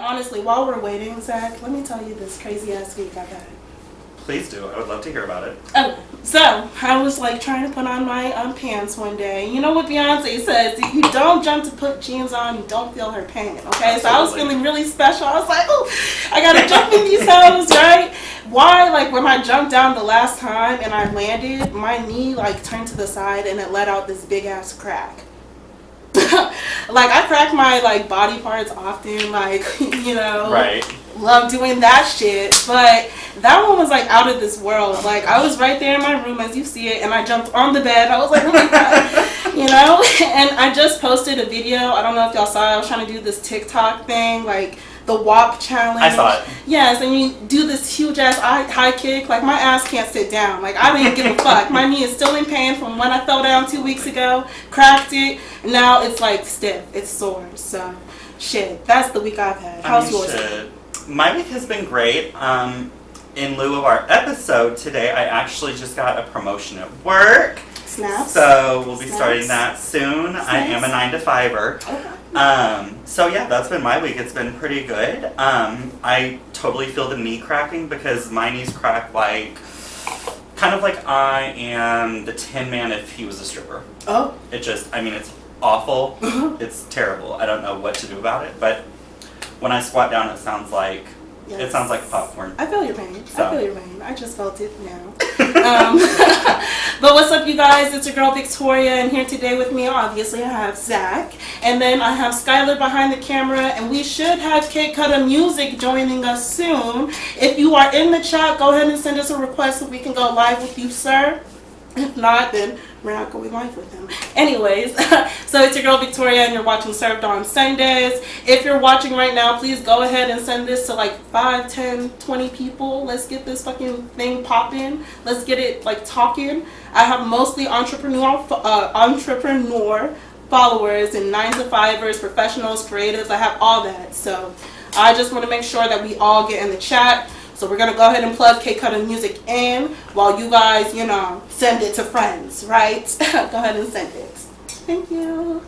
honestly, while we're waiting, Zach, let me tell you this crazy ass week I've had. Please do. I would love to hear about it. Okay, so I was like trying to put on my pants one day. You know what Beyonce says? If you don't jump to put jeans on, you don't feel her pain. Okay, Absolutely. So I was feeling really special. I was like, oh, I gotta jump in these hoes, right? Why? Like when I jumped down the last time and I landed, my knee like turned to the side and it let out this big ass crack. Like I crack my like body parts often, like you know. Right. Love doing that shit, but that one was like out of this world. Like I was right there in my room as you see it, and I jumped on the bed. I was like, oh my god, you know. And I just posted a video. I don't know if y'all saw it. I was trying to do this TikTok thing, like the WAP challenge. I saw it. Yes, and you do this huge ass high kick. Like my ass can't sit down. Like I didn't give a fuck. My knee is still in pain from when I fell down 2 weeks ago. Cracked it. Now it's like stiff. It's sore. So shit. That's the week I've had. How's yours? Shit. My week has been great. In lieu of our episode today, I actually just got a promotion at work. Snaps. So we'll be Snaps. starting that soon. Snaps. I am a 9-to-5er. Okay. So yeah, that's been my week. It's been pretty good. I totally feel the knee cracking because my knees crack like, kind of like I am the Tin Man if he was a stripper. Oh. It just, I mean, it's awful. It's terrible. I don't know what to do about it, but when I squat down, it sounds like Yes. it sounds like popcorn. I feel your pain. So. I feel your pain. I just felt it now. But what's up, you guys? It's your girl Victoria, and here today with me, obviously, I have Zach, and then I have Skylar behind the camera, and we should have KKuddaMuzic joining us soon. If you are in the chat, go ahead and send us a request so we can go live with you, sir. If not, then we're not going live with him. Anyways, so it's your girl Victoria, and you're watching Served on Sundays. If you're watching right now, please go ahead and send this to like 5, 10, 20 people. Let's get this fucking thing popping. Let's get it like talking. I have mostly entrepreneur followers and 9-to-5ers, professionals, creatives. I have all that. So I just want to make sure that we all get in the chat. So we're going to go ahead and plug KKuddaMuzic in while you guys, you know, send it to friends, right? Go ahead and send it. Thank you.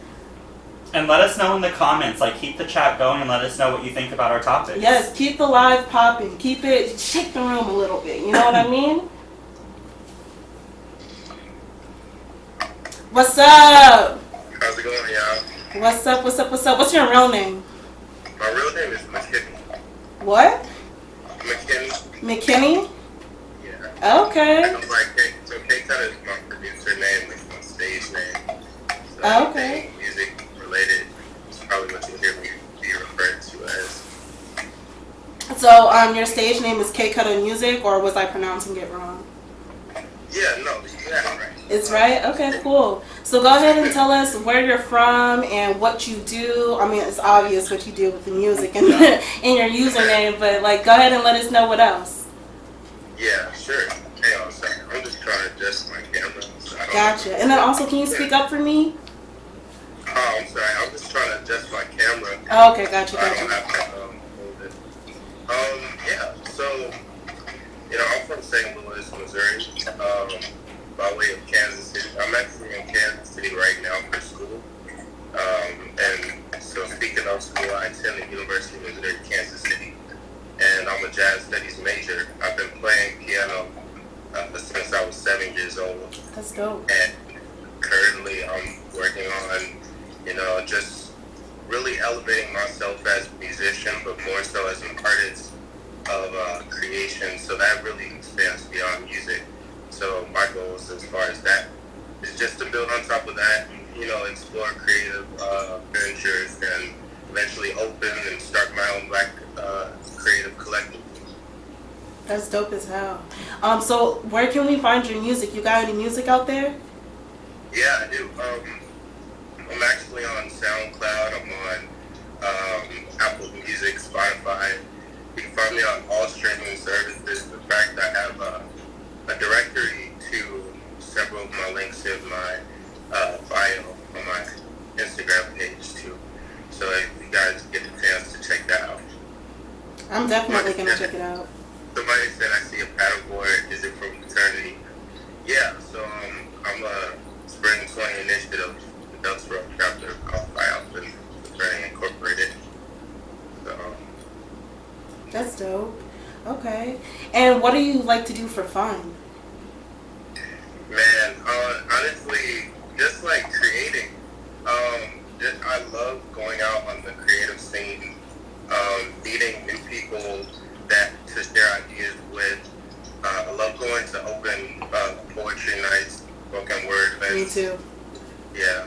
And let us know in the comments, like keep the chat going and let us know what you think about our topics. Yes, keep the live popping. Keep it, shake the room a little bit. You know what I mean? What's up? How's it going, y'all? What's up, what's up, what's up? What's your real name? My real name is McKinney. What? McKinney? McKinney? Yeah. Okay. I'm like, so KKudda is my producer name, it's my stage name. So Okay. anything music related is probably what you hear me be referred to as. So, your stage name is KKuddaMusic, or was I pronouncing it wrong? Yeah, no, you got it right. It's right? Okay, cool. So go ahead and tell us where you're from and what you do. I mean, it's obvious what you do with the music and in your username, but like, go ahead and let us know what else. Yeah, sure. Hey, I'm sorry. I'm just trying to adjust my camera. So I don't Gotcha. And then also, can you speak up for me? Oh, I'm sorry. I'm just trying to adjust my camera. Oh, okay, gotcha, So I don't gotcha. have to hold it. Yeah, so, you know, I'm from St. Louis, Missouri, by way of Kansas City. I'm actually in Kansas City right now for school. And so speaking of school, I attend the University of Missouri, Kansas City, and I'm a jazz studies major. I've been playing piano since I was 7 years old. That's dope. And currently I'm working on, you know, just really elevating myself as a musician, but more so as an artist of creation. So that really expands beyond music. So my goals as far as that is just to build on top of that, you know, explore creative ventures and eventually open and start my own black creative collective. That's dope as hell. So where can we find your music? You got any music out there? Yeah, I do. I'm actually on SoundCloud. I'm on Apple Music, Spotify. You can find me on all streaming services. In fact, I have a directory to several of my links in my bio on my Instagram page too. So if you guys get a chance to check that out. I'm definitely going to check it out. Somebody said I see a paddleboard. Is it from fraternity? Yeah, so I'm a Spring 20 initiative, the Ducks Road chapter called Phi Alpha Fraternity Incorporated. So That's dope. Okay. And what do you like to do for fun? Man, honestly, just like creating. I love going out on the creative scene, meeting new people that to share ideas with. I love going to open poetry nights, spoken word events. Me too. Yeah.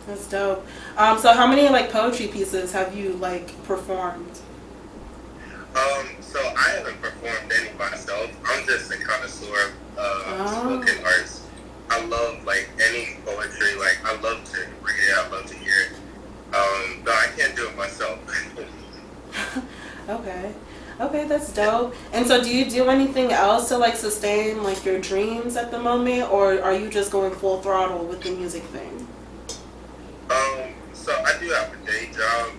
That's dope. So how many like poetry pieces have you like performed? So I haven't performed any myself. I'm just a connoisseur of spoken arts. I love like any poetry. Like I love to read it. I love to hear it. But I can't do it myself. Okay. Okay, that's dope. And so do you do anything else to like sustain like your dreams at the moment, or are you just going full throttle with the music thing? So I do have a day job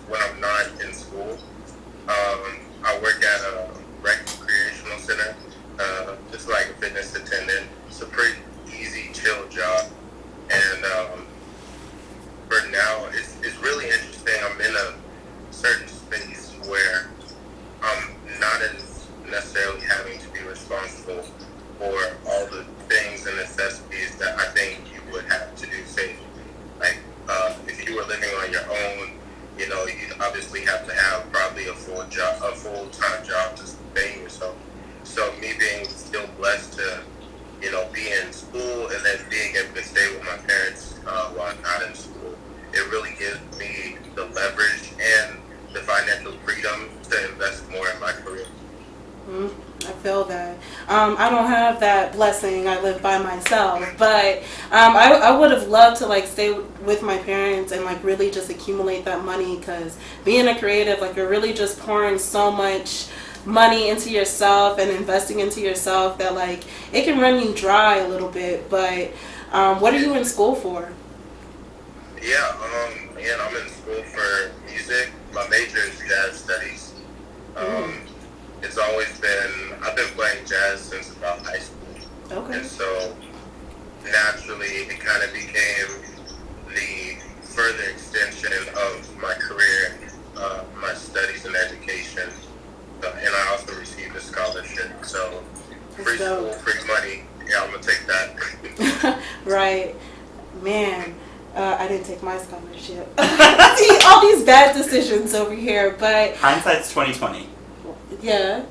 when I'm not in school. I work at a recreational center, just like a fitness attendant. It's a pretty easy, chill job. And for now, it's really interesting. I'm in a certain space where I'm not as necessarily having to be responsible for all the things and necessities that I think you would have to do safely. Like, if you were living on your own, you know, you obviously have to have probably a full-time job to sustain yourself. So me being still blessed to, you know, be in school and then being able to stay with my parents while I'm not in school, it really gives me the leverage and the financial freedom to invest more in my career. I feel that. I don't have that blessing. I live by myself, but I would have loved to like stay with my parents and like really just accumulate that money, because being a creative, like you're really just pouring so much money into yourself and investing into yourself that like it can run you dry a little bit. But what are you in school for? Yeah, and I'm in school for music. My major is jazz studies. It's always been, I've been playing jazz since about high school. Okay. And so naturally it kind of became the further extension of my career, my studies and education. And I also received a scholarship. So free school, free money. Yeah, I'm going to take that. Right. Man. I didn't take my scholarship. See, all these bad decisions over here, but Hindsight's 2020. Yeah,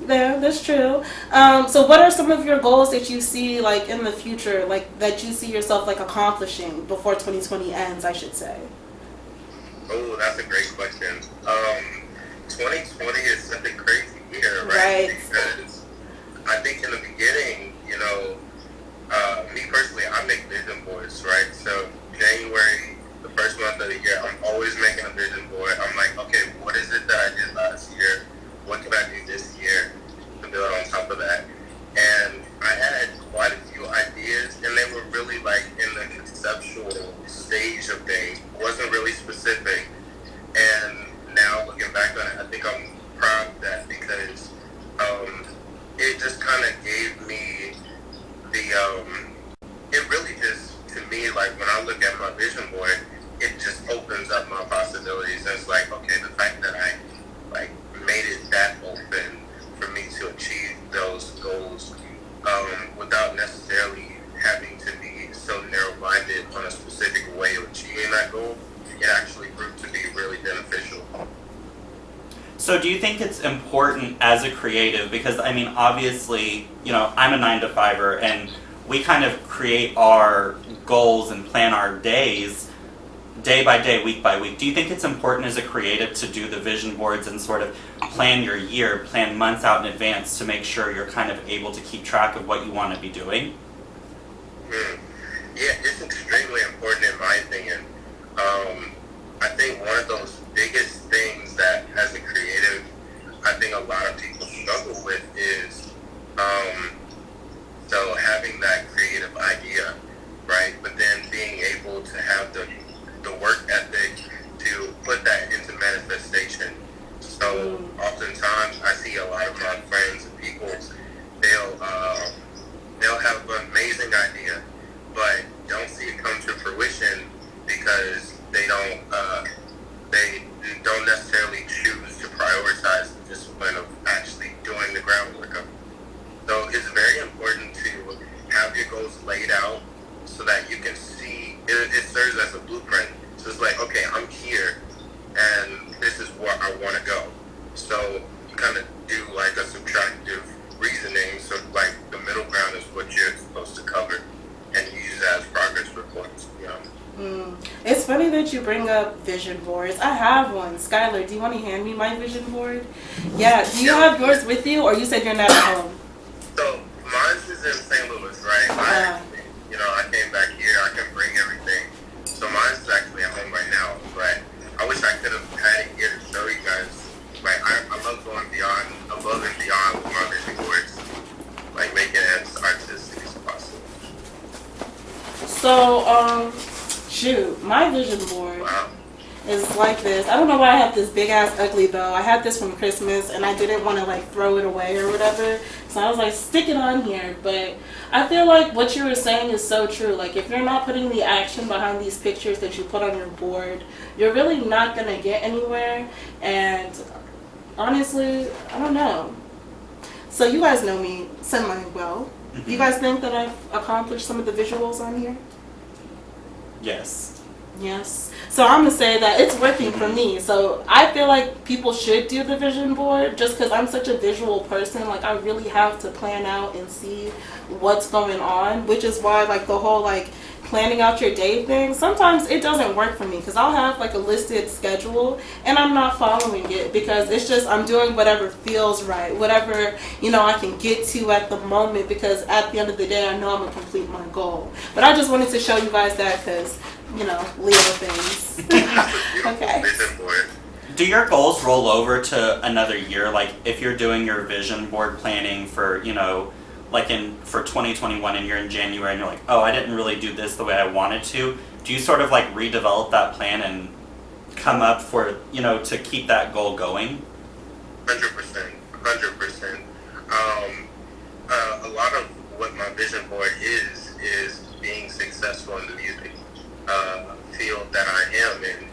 that's true. So what are some of your goals that you see like in the future, like that you see yourself like accomplishing before 2020 ends, I should say? Oh, that's a great question. 2020 is such a crazy year, Right. Because I think in the beginning, you know, me personally, I make vision boards, right? So January, the first month of the year, I'm always making a vision board. I'm like, okay, what is it that I did last year? What can I do this year to build on top of that? And I had quite a few ideas, and they were really like in the conceptual stage of things. It wasn't really specific. And now looking back on it, I think I'm proud of that, because it just kind of gave me it really just, to me, like when I look at my vision board, it just opens up my possibilities. And it's like, okay, the fact that I like made it that open for me to achieve those goals without necessarily having to be so narrow-minded on a specific way of achieving that goal, it actually proved to be really beneficial. So do you think it's important as a creative, because I mean obviously, you know, I'm a 9-to-5er and we kind of create our goals and plan our days day by day, week by week. Do you think it's important as a creative to do the vision boards and sort of plan your year, plan months out in advance to make sure you're kind of able to keep track of what you want to be doing? Yeah, it's extremely important in my opinion. I think one of those biggest things that as a creative, I think a lot of people struggle with is so having that creative idea, right? But then being able to have the work ethic to put that into manifestation. So oftentimes I see a lot of my friends and people, they'll have an amazing idea, but don't see it come to fruition because they don't necessarily choose to up vision boards. I have one. Skylar, do you want to hand me my vision board? Yeah. Do you have yours with you, or you said you're not at home? So mine is in St. Louis, right? I came back here. I can bring everything. So mine's actually at home right now, but I wish I could have had it here to show you guys. Like I love going above and beyond with my vision boards, like making it as artistic as possible. So, shoot, my vision board is like this. I don't know why I have this big ass ugly bow. I had this from Christmas and I didn't want to like throw it away or whatever. So I was like, stick it on here. But I feel like what you were saying is so true. Like if you're not putting the action behind these pictures that you put on your board, you're really not going to get anywhere. And honestly, I don't know. So you guys know me semi well. Mm-hmm. You guys think that I've accomplished some of the visuals on here? Yes. Yes. So I'm going to say that it's working for me. So I feel like people should do the vision board just because I'm such a visual person. Like I really have to plan out and see what's going on, which is why like the whole like planning out your day thing, sometimes it doesn't work for me because I'll have like a listed schedule and I'm not following it because it's just I'm doing whatever feels right, whatever I can get to at the moment, because at the end of the day I know I'm gonna complete my goal. But I just wanted to show you guys that because Leo things. Okay. Vision board. Do your goals roll over to another year? Like if you're doing your vision board planning for for 2021 and you're in January and you're like, oh, I didn't really do this the way I wanted to. Do you sort of like redevelop that plan and come up for, to keep that goal going? 100%. A lot of what my vision board is being successful in the music field that I am in.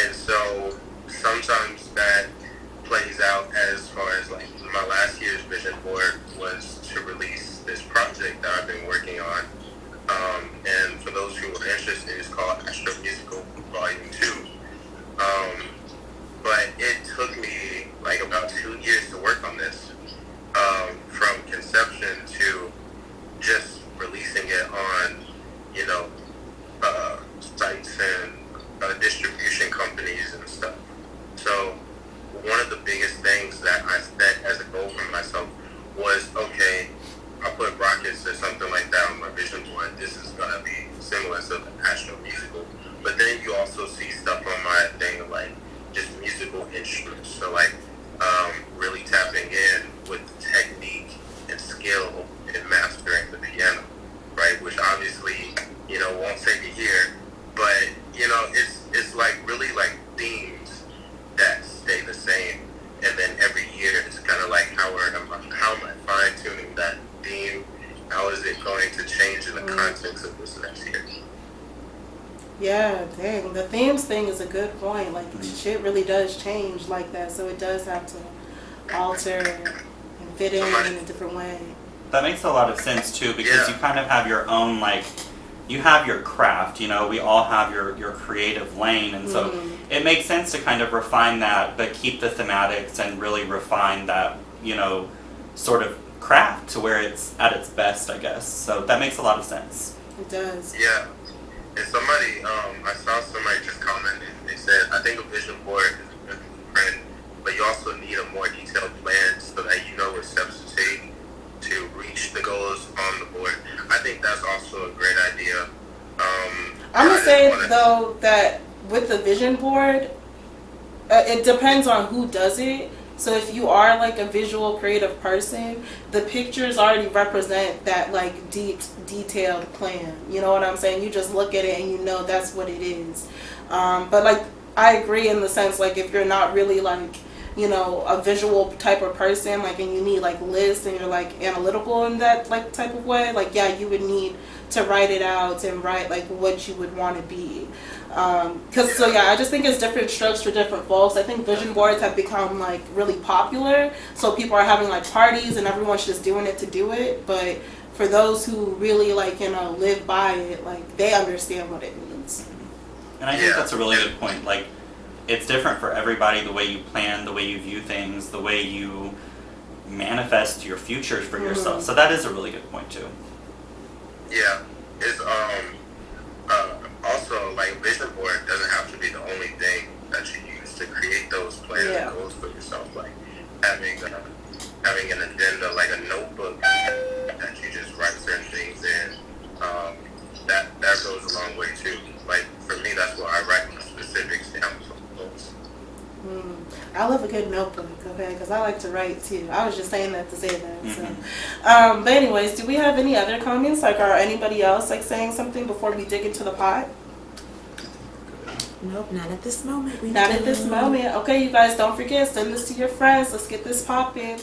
And so sometimes that plays out as far as like my last year's vision board was to release this project that I've been working on. And for those who are interested, it's called Astromusical Volume 2. But it took me like about 2 years to work on this, from conception to just releasing it on, sites and distribution companies and stuff. So one of the biggest things that I set as a goal for myself was, okay, I put rockets or something like that on my vision board. This is going to be similar to the Astromusical. But then you also see stuff on my thing like just musical instruments. So like really tapping in with technique and skill in mastering the piano, right? Which obviously, won't take a year, but it's like really like themes that stay the same. And then every year it's kind of like how am I fine-tuning that theme? How is it going to change in the context of this next year? Yeah, dang. The themes thing is a good point. Like, shit really does change like that, so it does have to alter and fit in a different way. That makes a lot of sense, too, because you kind of have your own, like, you have your craft, we all have your creative lane, and so it makes sense to kind of refine that, but keep the thematics and really refine that, sort of craft to where it's at its best, I guess. So that makes a lot of sense. It does. Yeah. And somebody, I saw somebody just commented, they said, I think a vision board is a good blueprint, but you also need a more detailed plan so that you know what steps to take to reach the goals on the board. I think that's also a great idea. I'm going to say, though, that with the vision board, it depends on who does it. So if you are like a visual creative person, the pictures already represent that like deep, detailed plan. You know what I'm saying? You just look at it and you know that's what it is. But like I agree in the sense like if you're not really like a visual type of person, like, and you need like lists and you're like analytical in that like type of way, like yeah, you would need to write it out and write like what you would want to be. I just think it's different strokes for different folks. I think vision boards have become like really popular, so people are having like parties and everyone's just doing it to do it. But for those who really like live by it, like they understand what it means. And I think that's a really good point. Like it's different for everybody, the way you plan, the way you view things, the way you manifest your futures for yourself. So that is a really good point too. Yeah, it's also like vision board doesn't have to be the only create those plans Yeah. and goals for yourself, like having an agenda, like a notebook that you just write certain things in. That goes a long way too. Like for me, that's why I write my specifics down for goals. I love a good notebook, okay, because I like to write too. I was just saying that to say that. So, Mm-hmm. but anyways, do we have any other comments? Like, or anybody else like saying something before we dig into the pot? Nope, not at this moment. Not at this moment. Okay, you guys, don't forget, send this to your friends. Let's get this popping.